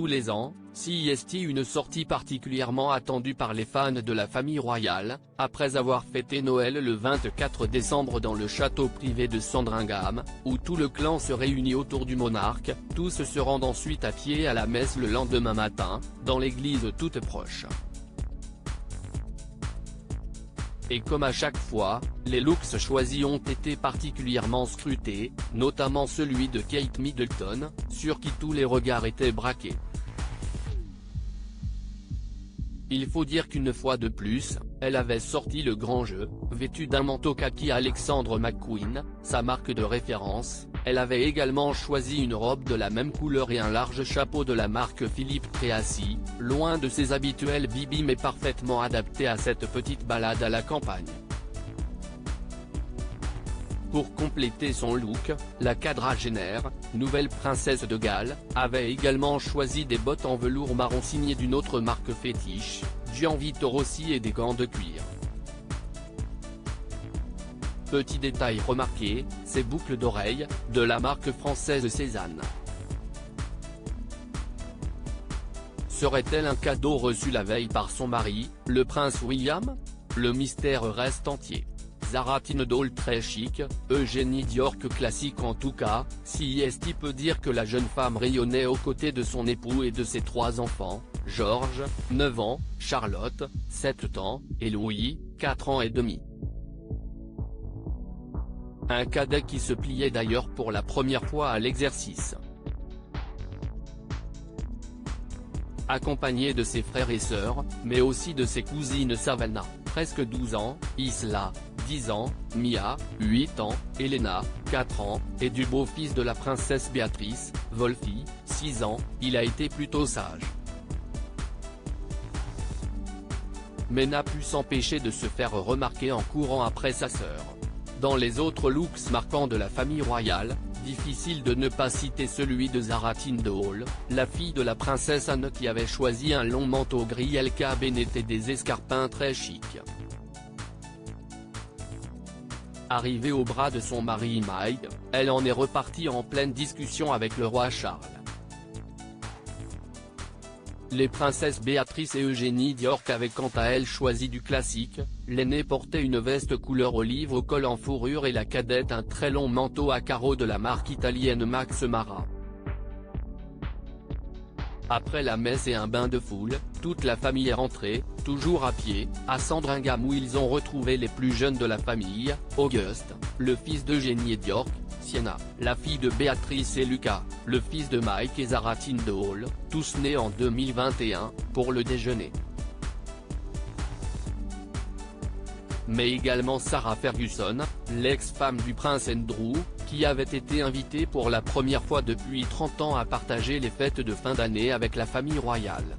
tous les ans, CEST une sortie particulièrement attendue par les fans de la famille royale, après avoir fêté Noël le 24 décembre dans le château privé de Sandringham, où tout le clan se réunit autour du monarque, tous se rendent ensuite à pied à la messe le lendemain matin, dans l'église toute proche. Et comme à chaque fois, les looks choisis ont été particulièrement scrutés, notamment celui de Kate Middleton, sur qui tous les regards étaient braqués. Il faut dire qu'une fois de plus, elle avait sorti le grand jeu, vêtue d'un manteau kaki Alexander McQueen, sa marque de référence. Elle avait également choisi une robe de la même couleur et un large chapeau de la marque Philippe Treacy, loin de ses habituels bibis mais parfaitement adapté à cette petite balade à la campagne. Pour compléter son look, la quadragénaire, nouvelle princesse de Galles, avait également choisi des bottes en velours marron signées d'une autre marque fétiche, Gianvito Rossi, et des gants de cuir. Petit détail remarqué, ces boucles d'oreilles, de la marque française Cézanne. Serait-elle un cadeau reçu la veille par son mari, le prince William? Le mystère reste entier. Zara Tindall très chic, Eugénie Dior classique. En tout cas, CEST peut dire que la jeune femme rayonnait aux côtés de son époux et de ses 3 enfants, George, 9 ans, Charlotte, 7 ans, et Louis, 4 ans et demi. Un cadet qui se pliait d'ailleurs pour la première fois à l'exercice. Accompagné de ses frères et sœurs, mais aussi de ses cousines Savannah, presque 12 ans, Isla, 10 ans, Mia, 8 ans, Elena, 4 ans, et du beau-fils de la princesse Béatrice, Wolfie, 6 ans, il a été plutôt sage. Mais n'a pu s'empêcher de se faire remarquer en courant après sa sœur. Dans les autres looks marquants de la famille royale, difficile de ne pas citer celui de Zara Tindall, la fille de la princesse Anne, qui avait choisi un long manteau gris LK et des escarpins très chics. Arrivée au bras de son mari Mike, elle en est repartie en pleine discussion avec le roi Charles. Les princesses Béatrice et Eugénie Dior avaient quant à elles choisi du classique, l'aînée portait une veste couleur olive au col en fourrure et la cadette un très long manteau à carreaux de la marque italienne Max Mara. Après la messe et un bain de foule, toute la famille est rentrée, toujours à pied, à Sandringham, où ils ont retrouvé les plus jeunes de la famille, Auguste, le fils d'Eugénie Dior, Sienna, la fille de Béatrice, et Lucas, le fils de Mike et Zara Tindall, tous nés en 2021, pour le déjeuner. Mais également Sarah Ferguson, l'ex-femme du prince Andrew, qui avait été invitée pour la première fois depuis 30 ans à partager les fêtes de fin d'année avec la famille royale.